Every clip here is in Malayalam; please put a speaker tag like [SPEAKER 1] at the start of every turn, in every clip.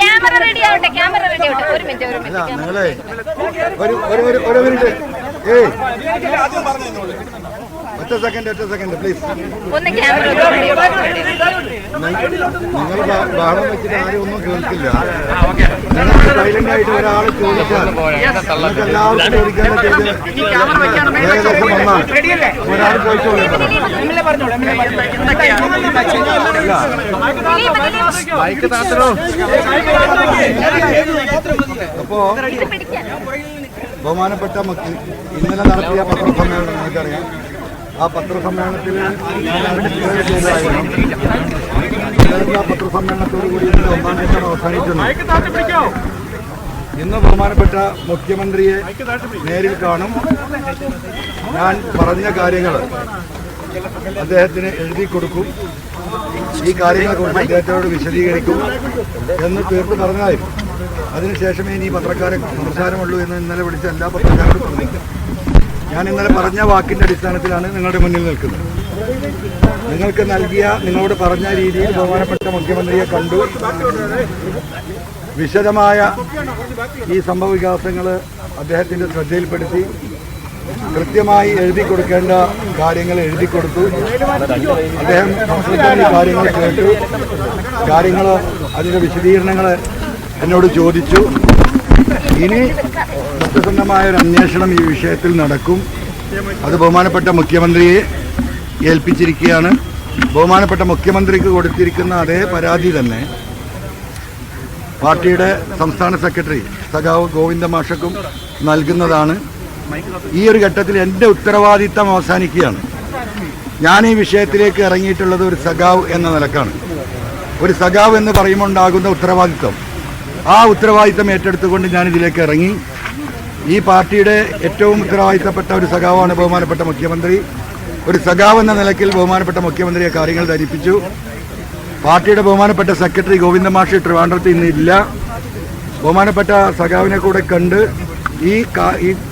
[SPEAKER 1] ക്യാമറ റെഡി ആവട്ടെ, ക്യാമറ റെഡി ആവട്ടെ. ഒരു മിനിറ്റ്
[SPEAKER 2] ഒറ്റ സെക്കൻഡ് പ്ലീസ്.
[SPEAKER 1] ഒന്ന് ക്യാമറ
[SPEAKER 2] നിങ്ങൾ ബഹളം വെച്ചിട്ട് ആരും ഒന്നും കേൾക്കില്ല. സൈലന്റ് ആയിട്ട് ഒരാൾ ചോദിച്ചാൽ നിങ്ങൾക്ക് എല്ലാവർക്കും ചോദിക്കാനുള്ള ഏകദേശം ഒന്നാണ്. ഒരാൾ ചോദിച്ചോളൂ. അപ്പോ ബഹുമാനപ്പെട്ട ഇന്നലെ നടത്തിയ പത്രസമ്മേളനം നിങ്ങൾക്കറിയാം. ആ പത്രസമ്മേളനത്തിൽ പത്രസമ്മേളനത്തോടു കൂടി ഒന്നാം ഘട്ടം അവസാനിക്കുന്നു. ഇന്ന് ബഹുമാനപ്പെട്ട മുഖ്യമന്ത്രിയെ നേരിൽ കാണും. ഞാൻ പറഞ്ഞ കാര്യങ്ങൾ അദ്ദേഹത്തിന് എഴുതി കൊടുക്കും. ഈ കാര്യങ്ങളെക്കുറിച്ച് അദ്ദേഹത്തോട് വിശദീകരിക്കും എന്ന് തീർത്ത് പറഞ്ഞായിരുന്നു. അതിനുശേഷമേ ഇനി പത്രക്കാരെ സംസാരമുള്ളൂ എന്ന് ഇന്നലെ വിളിച്ച എല്ലാ പത്രക്കാരോടും പറഞ്ഞു. ഞാൻ ഇന്നലെ പറഞ്ഞ വാക്കിൻ്റെ അടിസ്ഥാനത്തിലാണ് നിങ്ങളുടെ മുന്നിൽ നിൽക്കുന്നത്. നിങ്ങളോട് പറഞ്ഞ രീതിയിൽ ബഹുമാനപ്പെട്ട മുഖ്യമന്ത്രിയെ കണ്ടു. വിശദമായ ഈ സംഭവ വികാസങ്ങൾ അദ്ദേഹത്തിൻ്റെ ശ്രദ്ധയിൽപ്പെടുത്തി കൃത്യമായി എഴുതി കൊടുക്കേണ്ട കാര്യങ്ങൾ എഴുതി കൊടുത്തു. അദ്ദേഹം സംസ്കൃതത്തിൽ കാര്യങ്ങൾ കേട്ടു. അതിൻ്റെ വിശദീകരണങ്ങൾ എന്നോട് ചോദിച്ചു. ഇനി സത്യസന്ധമായ ഒരു അന്വേഷണം ഈ വിഷയത്തിൽ നടക്കും. അത് ബഹുമാനപ്പെട്ട മുഖ്യമന്ത്രിയെ ഏൽപ്പിച്ചിരിക്കുകയാണ്. ബഹുമാനപ്പെട്ട മുഖ്യമന്ത്രിക്ക് കൊടുത്തിരിക്കുന്ന അതേ പരാതി തന്നെ പാർട്ടിയുടെ സംസ്ഥാന സെക്രട്ടറി സഖാവ് ഗോവിന്ദ മാഷക്കും നൽകുന്നതാണ്. ഈ ഒരു ഘട്ടത്തിൽ എൻ്റെ ഉത്തരവാദിത്തം അവസാനിക്കുകയാണ്. ഞാൻ ഈ വിഷയത്തിലേക്ക് ഇറങ്ങിയിട്ടുള്ളത് ഒരു സഖാവ് എന്ന നിലക്കാണ്. ഒരു സഖാവ് എന്ന് പറയുമ്പോൾ ഉണ്ടാകുന്ന ഉത്തരവാദിത്തം, ആ ഉത്തരവാദിത്തം ഏറ്റെടുത്തുകൊണ്ട് ഞാനിതിലേക്ക് ഇറങ്ങി. ഈ പാർട്ടിയുടെ ഏറ്റവും ഉത്തരവാദിത്തപ്പെട്ട ഒരു സഖാവാണ് ബഹുമാനപ്പെട്ട മുഖ്യമന്ത്രി. ഒരു സഖാവ് എന്ന നിലയ്ക്ക് ബഹുമാനപ്പെട്ട മുഖ്യമന്ത്രിയെ കാര്യങ്ങൾ ധരിപ്പിച്ചു. പാർട്ടിയുടെ ബഹുമാനപ്പെട്ട സെക്രട്ടറി ഗോവിന്ദ മാഷ് ട്രിവാൻഡ്രത്ത് ഇന്നില്ല. ബഹുമാനപ്പെട്ട സഖാവിനെ കൂടെ കണ്ട് ഈ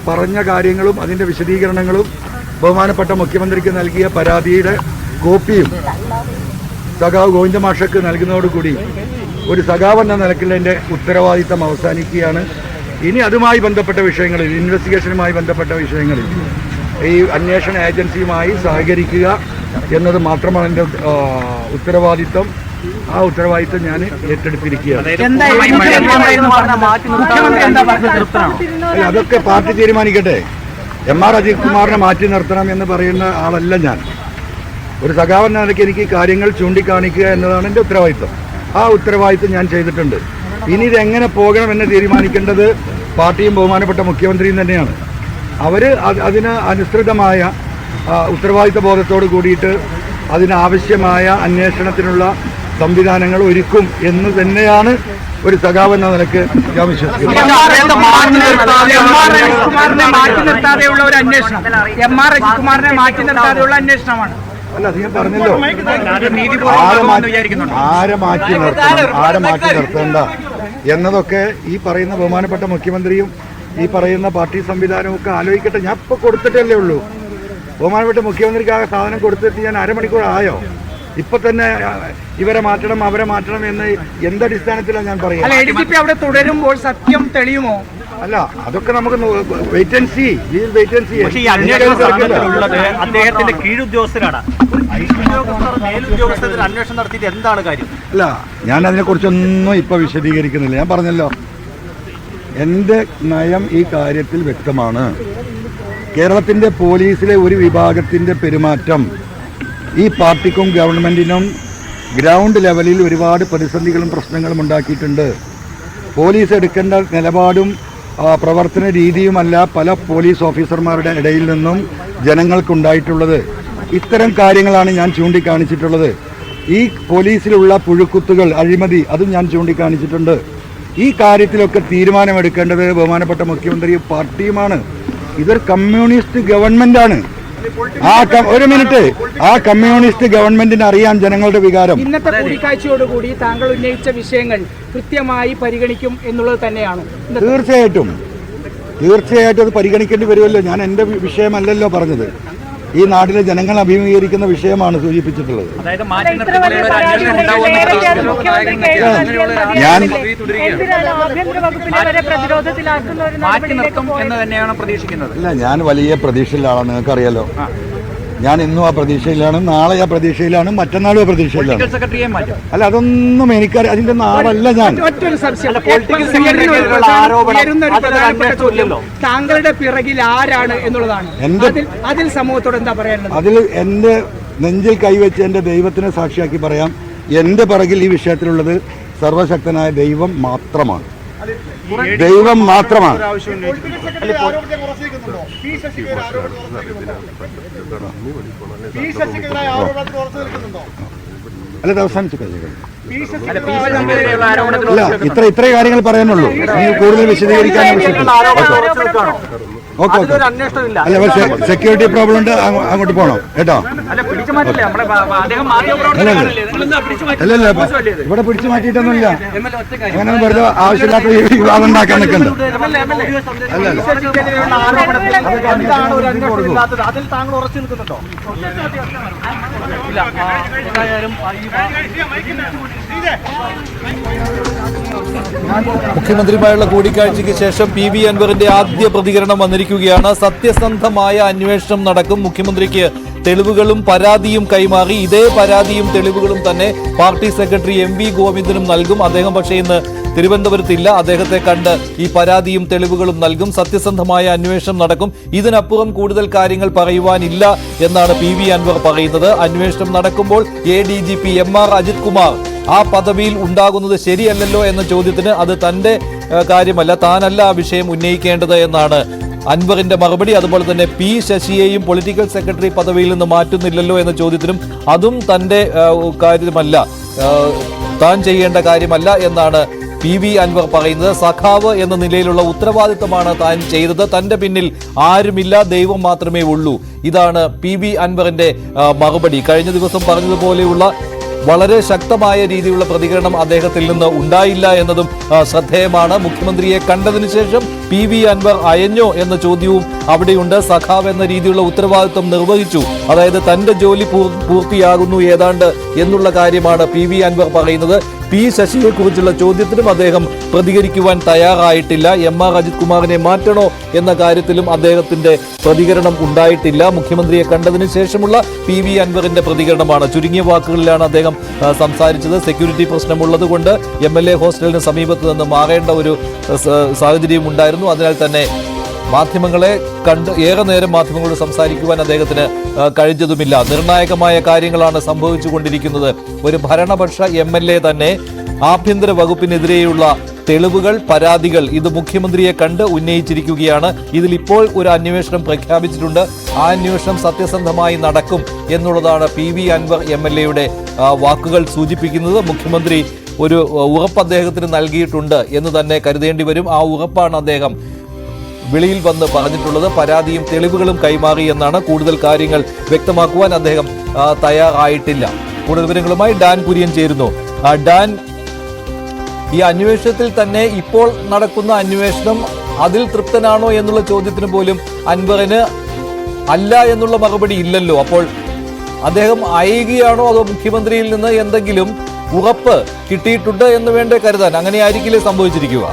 [SPEAKER 2] പറഞ്ഞ കാര്യങ്ങളും അതിൻ്റെ വിശദീകരണങ്ങളും ബഹുമാനപ്പെട്ട മുഖ്യമന്ത്രിക്ക് നൽകിയ പരാതിയുടെ കോപ്പിയും സഖാവ് ഗോവിന്ദ മാഷക്ക് നൽകുന്നതോടുകൂടി ഒരു സഖാവ് എന്ന നിലയ്ക്കുള്ള എൻ്റെ ഉത്തരവാദിത്തം അവസാനിക്കുകയാണ്. ഇനി അതുമായി ബന്ധപ്പെട്ട വിഷയങ്ങളിൽ, ഇൻവെസ്റ്റിഗേഷനുമായി ബന്ധപ്പെട്ട വിഷയങ്ങളിൽ ഈ അന്വേഷണ ഏജൻസിയുമായി സഹകരിക്കുക എന്നത് മാത്രമാണ് എൻ്റെ ഉത്തരവാദിത്തം. ആ ഉത്തരവാദിത്തം ഞാൻ ഏറ്റെടുത്തിരിക്കുകയാണ്. അതൊക്കെ പാർട്ടി തീരുമാനിക്കട്ടെ. MR അജിത് കുമാറിനെ മാറ്റി നിർത്തണം എന്ന് പറയുന്ന ആളല്ല ഞാൻ. ഒരു സഖാവ് എന്ന നിലയ്ക്ക് എനിക്ക് കാര്യങ്ങൾ ചൂണ്ടിക്കാണിക്കുക എന്നതാണ് എൻ്റെ ഉത്തരവാദിത്തം. ആ ഉത്തരവാദിത്തം ഞാൻ ചെയ്തിട്ടുണ്ട്. ഇനി ഇതെങ്ങനെ പോകണമെന്ന് തീരുമാനിക്കേണ്ടത് പാർട്ടിയും ബഹുമാനപ്പെട്ട മുഖ്യമന്ത്രിയും തന്നെയാണ്. അവർ അതിന് അനുസൃതമായ ഉത്തരവാദിത്ത ബോധത്തോട് കൂടിയിട്ട് അതിനാവശ്യമായ അന്വേഷണത്തിനുള്ള സംവിധാനങ്ങൾ ഒരുക്കും എന്ന് തന്നെയാണ് ഒരു സഖാവ് എന്ന നിലക്ക് ഞാൻ വിശ്വസിക്കുന്നു. അല്ല, അത് ഞാൻ പറഞ്ഞല്ലോ, ആരെ മാറ്റി നിർത്തേണ്ട എന്നതൊക്കെ ഈ പറയുന്ന ബഹുമാനപ്പെട്ട മുഖ്യമന്ത്രിയും ഈ പറയുന്ന പാർട്ടി സംവിധാനവും ഒക്കെ ആലോചിക്കട്ടെ. ഞാൻ ഇപ്പോൾ കൊടുത്തിട്ടല്ലേ ഉള്ളൂ. ബഹുമാനപ്പെട്ട മുഖ്യമന്ത്രിക്ക് ആ സാധനം കൊടുത്തിട്ട് ഞാൻ അരമണിക്കൂറായോ? ഇപ്പൊ തന്നെ ഇവരെ മാറ്റണം അവരെ മാറ്റണം എന്ന് എന്തടിസ്ഥാനത്തിലാണ് ഞാൻ പറയുന്നത്?
[SPEAKER 3] അവിടെ തുടരുമ്പോൾ സത്യം തെളിയുമോ?
[SPEAKER 2] അല്ല, അതൊക്കെ നമുക്ക് വെയിറ്റ് ആൻഡ് സീ.
[SPEAKER 4] അദ്ദേഹത്തിന്റെ കീഴുദ്യോഗസ്ഥരാണ്. അന്വേഷണം നടത്തിയിട്ട് എന്താണ് കാര്യം?
[SPEAKER 2] അല്ല, ഞാൻ അതിനെക്കുറിച്ചൊന്നും ഇപ്പൊ വിശദീകരിക്കുന്നില്ല. ഞാൻ പറഞ്ഞല്ലോ, എൻ്റെ നയം ഈ കാര്യത്തിൽ വ്യക്തമാണ്. കേരളത്തിൻ്റെ പോലീസിലെ ഒരു വിഭാഗത്തിൻ്റെ പെരുമാറ്റം ഈ പാർട്ടിക്കും ഗവൺമെൻറ്റിനും ഗ്രൗണ്ട് ലെവലിൽ ഒരുപാട് പ്രതിസന്ധികളും പ്രശ്നങ്ങളും ഉണ്ടാക്കിയിട്ടുണ്ട്. പോലീസ് എടുക്കേണ്ട നിലപാടും പ്രവർത്തന രീതിയുമല്ല പല പോലീസ് ഓഫീസർമാരുടെ ഇടയിൽ നിന്നും ജനങ്ങൾക്കുണ്ടായിട്ടുള്ളത്. ഇത്തരം കാര്യങ്ങളാണ് ഞാൻ ചൂണ്ടിക്കാണിച്ചിട്ടുള്ളത്. ഈ പോലീസിലുള്ള പുഴുക്കുത്തുകൾ, അഴിമതി, അതും ഞാൻ ചൂണ്ടിക്കാണിച്ചിട്ടുണ്ട്. ഈ കാര്യത്തിലൊക്കെ തീരുമാനമെടുക്കേണ്ടത് ബഹുമാനപ്പെട്ട മുഖ്യമന്ത്രിയും പാർട്ടിയുമാണ്. ഇതൊരു കമ്മ്യൂണിസ്റ്റ് ഗവൺമെൻറ്റാണ്. ഒരു മിനിറ്റ്, ആ കമ്മ്യൂണിസ്റ്റ് ഗവൺമെന്റിന് അറിയാം ജനങ്ങളുടെ വികാരം.
[SPEAKER 3] ഇന്നത്തെ കൂടിക്കാഴ്ചയോടുകൂടി താങ്കൾ ഉന്നയിച്ച വിഷയങ്ങൾ കൃത്യമായി പരിഗണിക്കും എന്നുള്ളത് തന്നെയാണ്.
[SPEAKER 2] തീർച്ചയായിട്ടും അത് പരിഗണിക്കേണ്ടി വരുമല്ലോ. ഞാൻ എൻ്റെ വിഷയമല്ലല്ലോ പറഞ്ഞത്, ഈ നാട്ടിലെ ജനങ്ങൾ അഭിമുഖീകരിക്കുന്ന വിഷയമാണ് സൂചിപ്പിച്ചിട്ടുള്ളത്. ഞാൻ വലിയ പ്രതീക്ഷയിലാണ്, നിങ്ങൾക്കറിയാലോ. ഞാൻ ഇന്നും ആ പ്രതീക്ഷയിലാണ്, നാളെ ആ പ്രതീക്ഷയിലാണ്, മറ്റന്നാളും ആ പ്രതീക്ഷയിലാണ്. അല്ല, അതൊന്നും എനിക്കറിയാം, അതിന്റെ നാളല്ല ഞാൻ.
[SPEAKER 3] താങ്കളുടെ പിറകിൽ ആരാണ് എന്നുള്ളതാണ്. അതിൽ സമൂഹത്തോട് എന്താ പറയാനുള്ളത്?
[SPEAKER 2] അതിൽ എന്റെ നെഞ്ചിൽ കൈവച്ച് എന്റെ ദൈവത്തിനെ സാക്ഷിയാക്കി പറയാം, എന്റെ പിറകിൽ ഈ വിഷയത്തിലുള്ളത് സർവശക്തനായ ദൈവം മാത്രമാണ്. ദൈവം മാത്രമാണ്. അല്ല, അവസാനിച്ചു കഴിഞ്ഞു. അല്ല, ഇത്രേ കാര്യങ്ങൾ പറയാനുള്ളൂ. കൂടുതൽ വിശദീകരിക്കാൻ ഓക്കെ. അല്ല, സെക്യൂരിറ്റി പ്രോബ്ലം ഉണ്ട്, അങ്ങോട്ട് പോകണം കേട്ടോ. അല്ലല്ല, ഇവിടെ പിടിച്ചു മാറ്റിയിട്ടൊന്നുമില്ല. അങ്ങനെ വെറുതെ ആവശ്യമില്ലാത്ത വിവാദം ഉണ്ടാക്കാൻ നിൽക്കണ്ട.
[SPEAKER 5] മുഖ്യമന്ത്രിയുമായുള്ള കൂടിക്കാഴ്ചയ്ക്ക് ശേഷം പി.വി. അൻവറിന്റെ ആദ്യ പ്രതികരണം വന്നിരിക്കുകയാണ്. സത്യസന്ധമായ അന്വേഷണം നടക്കും. മുഖ്യമന്ത്രിക്ക് തെളിവുകളും പരാതിയും കൈമാറി. ഇതേ പരാതിയും തെളിവുകളും തന്നെ പാർട്ടി സെക്രട്ടറി എം.വി. ഗോവിന്ദനും നൽകും. അദ്ദേഹം പക്ഷേ ഇന്ന് തിരുവനന്തപുരത്തില്ല. അദ്ദേഹത്തെ കണ്ട് ഈ പരാതിയും തെളിവുകളും നൽകും. സത്യസന്ധമായ അന്വേഷണം നടക്കും. ഇതിനപ്പുറം കൂടുതൽ കാര്യങ്ങൾ പറയുവാനില്ല എന്നാണ് പി.വി. അൻവർ പറയുന്നത്. അന്വേഷണം നടക്കുമ്പോൾ ADGP MR അജിത് കുമാർ ആ പദവിയിൽ ഉണ്ടാകുന്നത് ശരിയല്ലല്ലോ എന്ന ചോദ്യത്തിന് അത് തന്റെ കാര്യമല്ല, താനല്ല ആ വിഷയം ഉന്നയിക്കേണ്ടത് എന്നാണ് അൻവറിന്റെ മറുപടി. അതുപോലെ തന്നെ P. ശശിയെയും പൊളിറ്റിക്കൽ സെക്രട്ടറി പദവിയിൽ നിന്ന് മാറ്റുന്നില്ലല്ലോ എന്ന ചോദ്യത്തിനും അതും തന്റെ കാര്യമല്ല, താൻ ചെയ്യേണ്ട കാര്യമല്ല എന്നാണ് പി.വി. അൻവർ പറയുന്നത്. സഖാവ് എന്ന നിലയിലുള്ള ഉത്തരവാദിത്തമാണ് താൻ ചെയ്തത്. തന്റെ പിന്നിൽ ആരുമില്ല, ദൈവം മാത്രമേ ഉള്ളൂ. ഇതാണ് പി.വി. അൻവറിന്റെ മറുപടി. കഴിഞ്ഞ ദിവസം പറഞ്ഞതുപോലെയുള്ള വളരെ ശക്തമായ രീതിയിലുള്ള പ്രതികരണം അദ്ദേഹത്തിൽ നിന്ന് ഉണ്ടായില്ല എന്നതും ശ്രദ്ധേയമാണ്. മുഖ്യമന്ത്രിയെ കണ്ടതിനു ശേഷം പി.വി. അൻവർ അയഞ്ഞോ എന്ന ചോദ്യവും അവിടെയുണ്ട്. സഖാവ് എന്ന രീതിയിലുള്ള ഉത്തരവാദിത്വം നിർവഹിച്ചു, അതായത് തന്റെ ജോലി പൂർത്തിയാകുന്നു ഏതാണ്ട് എന്നുള്ള കാര്യമാണ് പി.വി. അൻവർ പറയുന്നത്. P. ശശിയെ കുറിച്ചുള്ള ചോദ്യത്തിനും അദ്ദേഹം പ്രതികരിക്കുവാൻ തയ്യാറായിട്ടില്ല. MR അജിത് കുമാറിനെ മാറ്റണോ എന്ന കാര്യത്തിലും അദ്ദേഹത്തിന്റെ പ്രതികരണം ഉണ്ടായിട്ടില്ല. മുഖ്യമന്ത്രിയെ കണ്ടതിന് ശേഷമുള്ള പി.വി. അൻവറിന്റെ പ്രതികരണമാണ്. ചുരുങ്ങിയ വാക്കുകളിലാണ് അദ്ദേഹം സംസാരിച്ചത്. സെക്യൂരിറ്റി പ്രശ്നമുള്ളത് കൊണ്ട് MLA ഹോസ്റ്റലിന് സമീപത്ത് നിന്ന് മാറേണ്ട ഒരു സാഹചര്യം ഉണ്ടായിരുന്നു. അതിനാൽ തന്നെ മാധ്യമങ്ങളെ കണ്ട് ഏറെ നേരം മാധ്യമങ്ങളോട് സംസാരിക്കുവാൻ അദ്ദേഹത്തിന് കഴിഞ്ഞതുമില്ല. നിർണായകമായ കാര്യങ്ങളാണ് സംഭവിച്ചുകൊണ്ടിരിക്കുന്നത്. ഒരു ഭരണപക്ഷ MLA തന്നെ ആഭ്യന്തര വകുപ്പിനെതിരെയുള്ള തെളിവുകൾ, പരാതികൾ ഇത് മുഖ്യമന്ത്രിയെ കണ്ട് ഉന്നയിച്ചിരിക്കുകയാണ്. ഇതിലിപ്പോൾ ഒരു അന്വേഷണം പ്രഖ്യാപിച്ചിട്ടുണ്ട്. ആ അന്വേഷണം സത്യസന്ധമായി നടക്കും എന്നുള്ളതാണ് പി.വി. അൻവർ MLA വാക്കുകൾ സൂചിപ്പിക്കുന്നത്. മുഖ്യമന്ത്രി ഒരു ഉറപ്പ് അദ്ദേഹത്തിന് നൽകിയിട്ടുണ്ട് എന്ന് തന്നെ കരുതേണ്ടി വരും. ആ ഉറപ്പാണ് അദ്ദേഹം വെളിയിൽ വന്ന് പറഞ്ഞിട്ടുള്ളത്. പരാതിയും തെളിവുകളും കൈമാറി എന്നാണ്. കൂടുതൽ കാര്യങ്ങൾ വ്യക്തമാക്കുവാൻ അദ്ദേഹം തയ്യാറായിട്ടില്ല. കൂടുതൽ വിവരങ്ങളുമായി ഡാൻ കുര്യൻ ചേരുന്നു. ഡാൻ, ഈ അന്വേഷണത്തിൽ തന്നെ ഇപ്പോൾ നടക്കുന്ന അന്വേഷണം അതിൽ തൃപ്തനാണോ എന്നുള്ള ചോദ്യത്തിന് പോലും അൻവറിന് അല്ല എന്നുള്ള മറുപടി ഇല്ലല്ലോ. അപ്പോൾ അദ്ദേഹം അയയുകയാണോ അതോ മുഖ്യമന്ത്രിയിൽ നിന്ന് എന്തെങ്കിലും ഉറപ്പ് കിട്ടിയിട്ടുണ്ട് എന്ന് വേണ്ടേ കരുതാൻ? അങ്ങനെ ആയിരിക്കില്ലേ സംഭവിച്ചിരിക്കുക?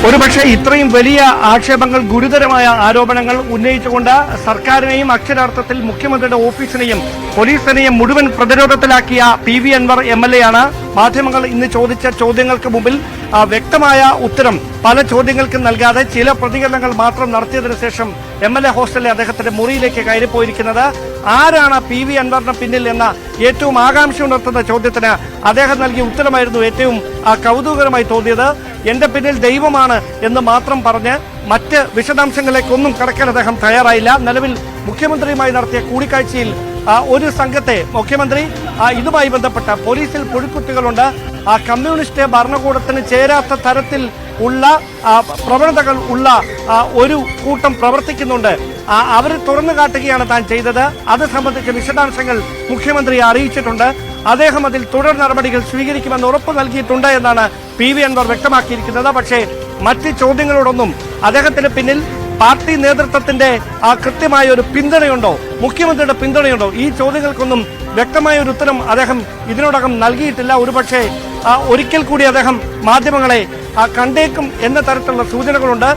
[SPEAKER 3] ഒരുപക്ഷെ ഇത്രയും വലിയ ആക്ഷേപങ്ങൾ, ഗുരുതരമായ ആരോപണങ്ങൾ ഉന്നയിച്ചുകൊണ്ട് സർക്കാരിനെയും അക്ഷരാർത്ഥത്തിൽ മുഖ്യമന്ത്രിയുടെ ഓഫീസിനെയും പോലീസിനെയും മുഴുവൻ പ്രതിരോധത്തിലാക്കിയ പി.വി. അൻവർ MLA ആണ്. മാധ്യമങ്ങൾ ഇന്ന് ചോദിച്ച ചോദ്യങ്ങൾക്ക് മുമ്പിൽ വ്യക്തമായ ഉത്തരം പല ചോദ്യങ്ങൾക്കും നൽകാതെ ചില പ്രതികരണങ്ങൾ മാത്രം നടത്തിയതിനു ശേഷം MLA ഹോസ്റ്റലിലെ അദ്ദേഹത്തിന്റെ മുറിയിലേക്ക് കയറിപ്പോയിരിക്കുന്നത്. ആരാണ് പി.വി. അൻവറിന് പിന്നിൽ എന്ന ഏറ്റവും ആകാംക്ഷ ഉണർത്തുന്ന ചോദ്യത്തിന് അദ്ദേഹം നൽകിയ ഉത്തരമായിരുന്നു ഏറ്റവും കൗതുകകരമായി തോന്നിയത്. എന്റെ പിന്നിൽ ദൈവമാണ് എന്ന് മാത്രം പറഞ്ഞ് മറ്റ് വിശദാംശങ്ങളിലേക്കൊന്നും കടക്കാൻ അദ്ദേഹം തയ്യാറായില്ല. നിലവിൽ മുഖ്യമന്ത്രിയുമായി നടത്തിയ കൂടിക്കാഴ്ചയിൽ ഒരു സംഘത്തെ മുഖ്യമന്ത്രി ഇതുമായി ബന്ധപ്പെട്ട പോലീസിൽ പുഴുക്കുത്തുകളുണ്ട്, കമ്മ്യൂണിസ്റ്റ് ഭരണകൂടത്തിന് ചേരാത്ത തരത്തിൽ ഉള്ള പ്രവണതകൾ ഉള്ള ഒരു കൂട്ടം പ്രവർത്തിക്കുന്നുണ്ട്, അവർ തുറന്നു കാട്ടുകയാണ് താൻ ചെയ്തത്. അത് സംബന്ധിച്ച വിശദാംശങ്ങൾ മുഖ്യമന്ത്രി അറിയിച്ചിട്ടുണ്ട്. അദ്ദേഹം അതിൽ തുടർ നടപടികൾ സ്വീകരിക്കുമെന്ന് ഉറപ്പ് നൽകിയിട്ടുണ്ട് എന്നാണ് PV അൻവർ വ്യക്തമാക്കിയിരിക്കുന്നത്. പക്ഷേ മറ്റ് ചോദ്യങ്ങളോടൊന്നും അദ്ദേഹത്തിന് പിന്നിൽ പാർട്ടി നേതൃത്വത്തിന്റെ കൃത്യമായ ഒരു പിന്തുണയുണ്ടോ, മുഖ്യമന്ത്രിയുടെ പിന്തുണയുണ്ടോ, ഈ ചോദ്യങ്ങൾക്കൊന്നും വ്യക്തമായ ഒരു ഉത്തരം അദ്ദേഹം ഇതിനോടകം നൽകിയിട്ടില്ല. ഒരുപക്ഷെ ഒരിക്കൽ കൂടി അദ്ദേഹം മാധ്യമങ്ങളെ കണ്ടേക്കും എന്ന തരത്തിലുള്ള സൂചനകളുണ്ട്.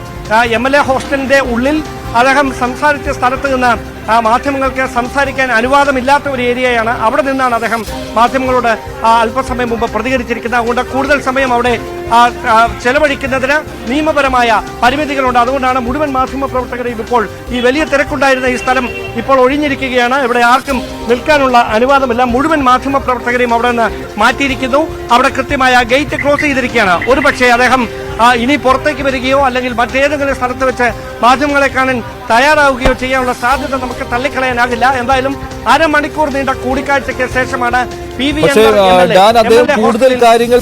[SPEAKER 3] MLA ഹോസ്റ്റലിന്റെ ഉള്ളിൽ അദ്ദേഹം സംസാരിച്ച സ്ഥലത്ത് നിന്ന് മാധ്യമങ്ങൾക്ക് സംസാരിക്കാൻ അനുവാദമില്ലാത്ത ഒരു ഏരിയയാണ്. അവിടെ നിന്നാണ് അദ്ദേഹം മാധ്യമങ്ങളോട് അല്പസമയം മുമ്പ് പ്രതികരിച്ചിരിക്കുന്നത്. അതുകൊണ്ട് കൂടുതൽ സമയം അവിടെ ചെലവഴിക്കുന്നതിന് നിയമപരമായ പരിമിതികളുണ്ട്. അതുകൊണ്ടാണ് മുഴുവൻ മാധ്യമ പ്രവർത്തകരെയും ഇപ്പോൾ ഈ വലിയ തിരക്കുണ്ടായിരുന്ന ഈ സ്ഥലം ഇപ്പോൾ ഒഴിഞ്ഞിരിക്കുകയാണ്. ഇവിടെ ആർക്കും നിൽക്കാനുള്ള അനുവാദമില്ല. മുഴുവൻ മാധ്യമ പ്രവർത്തകരെയും അവിടെ നിന്ന് മാറ്റിയിരിക്കുന്നു. അവിടെ കൃത്യമായ ഗേറ്റ് ക്ലോസ് ചെയ്തിരിക്കുകയാണ്. ഒരുപക്ഷെ അദ്ദേഹം ഇനി പുറത്തേക്ക് വരികയോ അല്ലെങ്കിൽ മറ്റേതെങ്കിലും സ്ഥലത്ത് വെച്ച് മാധ്യമങ്ങളെ കാണാൻ തയ്യാറാവുകയോ ചെയ്യാനുള്ള സാധ്യത നമുക്ക് തള്ളിക്കളയാനാകില്ല. എന്തായാലും അരമണിക്കൂർ നീണ്ട കൂടിക്കാഴ്ചയ്ക്ക് ശേഷമാണ് PV
[SPEAKER 5] കൂടുതൽ കാര്യങ്ങൾ